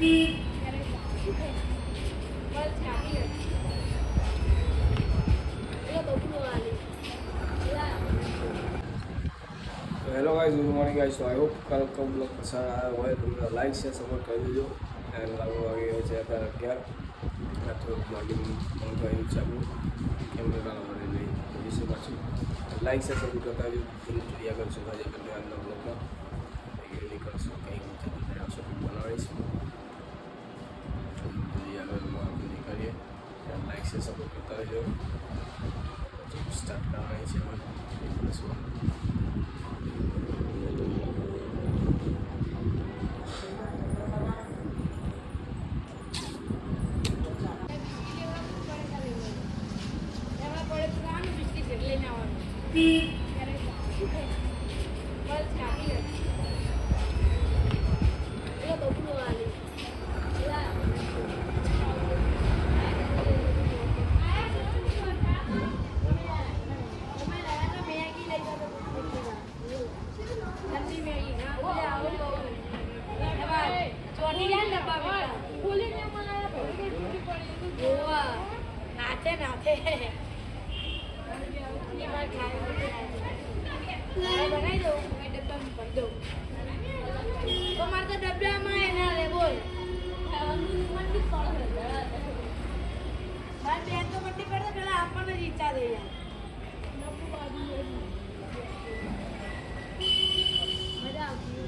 Hello guys, good morning guys. तो I hope कल का ब्लॉग पसंद आया हो तो लाइक से सपोर्ट कर दीजिए एंड लगभग आगे हो जाए ત્યારે 11 તો મોર્નિંગ આવ્યું છે આપણું કેમેરા પડે નહીં વિશે પાછું લાઈક છે સબસ્ક્રાઈબ કરતા જોયા કરશો આજે કરીને આજના બ્લોગમાં નીકળશું કંઈક શોપિંગ બનાવીશું આગળમાં આપણે નીકળીએ લાઈક છે સપોર્ટ કરતા રહેજો સ્ટાર્ટ કરવાની છે બનાવી દઉં ડબ્બામાં ભરી દઉં તો મારે તો ડબ્બામાં એના લે બોલ મારે બેન તો મટ્ટી પડે પેલા આપણને જ ઈચ્છા થઈ જાય મજા આવતી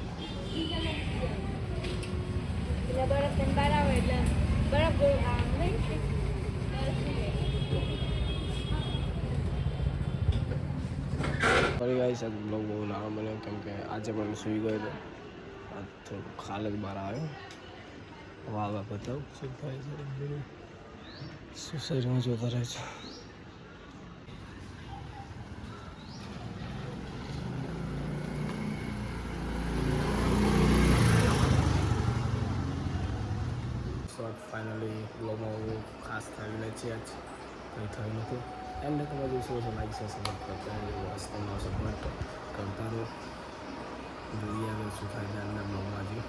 એટલે બરફ ઠંડા આવે એટલે બરફ ગોળ ખાવાનું નહીં સોરી ગાઈસ, આ બ્લોગ બહુ લાંબો બન્યો કેમ કે આજે પણ સૂઈ ગયો હતો થોડું ખાલ જ બહાર આવ્યો વાવા બતાવ શું થાય છે સુસાઈડમાં જોતા રહે છે શોર્ટ ફાઇનલી બ્લોગમાં બહુ ખાસ થયેલા છે આજ કંઈ થયું નથી એમને તમે જોશો છો લાઈક છે સપોર્ટ કરતા વાસ્તવમાં સપોર્ટ કરતા રહો જોઈએ આગળ શું થાય આજના બ્લોગમાં હજી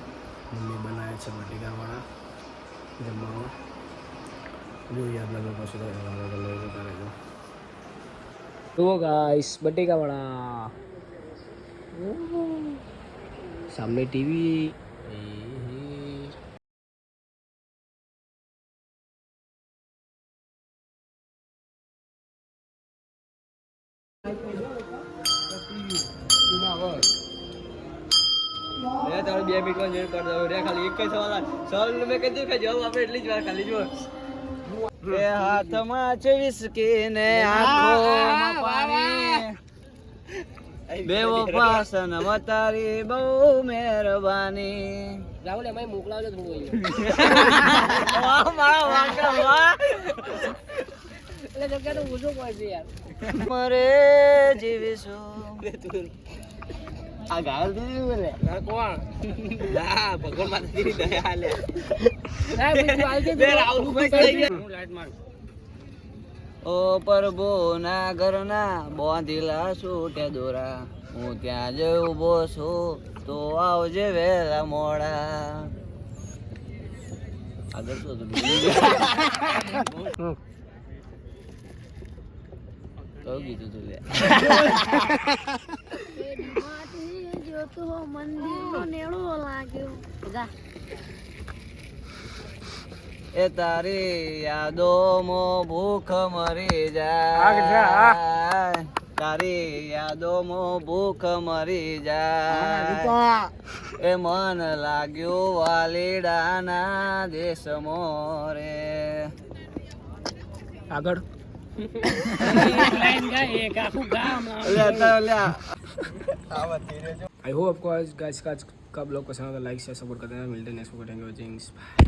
મમ્મી બનાવ્યા છે બટેકાવાળા જમવામાં જોઈએ આજના બ્લોગમાં શું થાય આગળ લઈ જતા રહેજો જુઓ ગાઈસ બટેકાવાળા સામે ટીવી તારે 2 મિનિટમાં જોઈ કરી દઉં રે ખાલી એક જ સવાલ મેં કીધું કે જવાબ આપણે એટલી જ વાર ખાલી જો એ હાથમાં છે વિસ્કી ને આંખોમાં પાણી બે વફા સનમ તારી બહુ મહેરબાની રાહુલ એમાં મોકલાવજો થોડું વાહ મારા વાંકા વાહ એટલે જગ્યા તો ઓછો પડશે યાર મરે જીવીશું આ ગાલ દીધી બોલે કોણ હા ભગવાન માતાજી દયા હાલે ઓ પ્રભુ ના ઘરના બોંધીલા છૂટે દોરા હું ત્યાં જ ઉભો છું તો આવજે વેલા મોડા આગળ શું હતું કયું કીધું તું લે એ તારી યાદોમાં ભૂખ મરી જાય તારી યાદોમાં ભૂખ મરી જાય એ મન લાગ્યું વાલીડાના દેશ મોરે આગળ आई होप आपको आज गाइस का ब्लॉग पसंद आया, लाइक शेयर सपोर्ट करते हैं। मिलते हैं नेक्स्ट वीडियो में।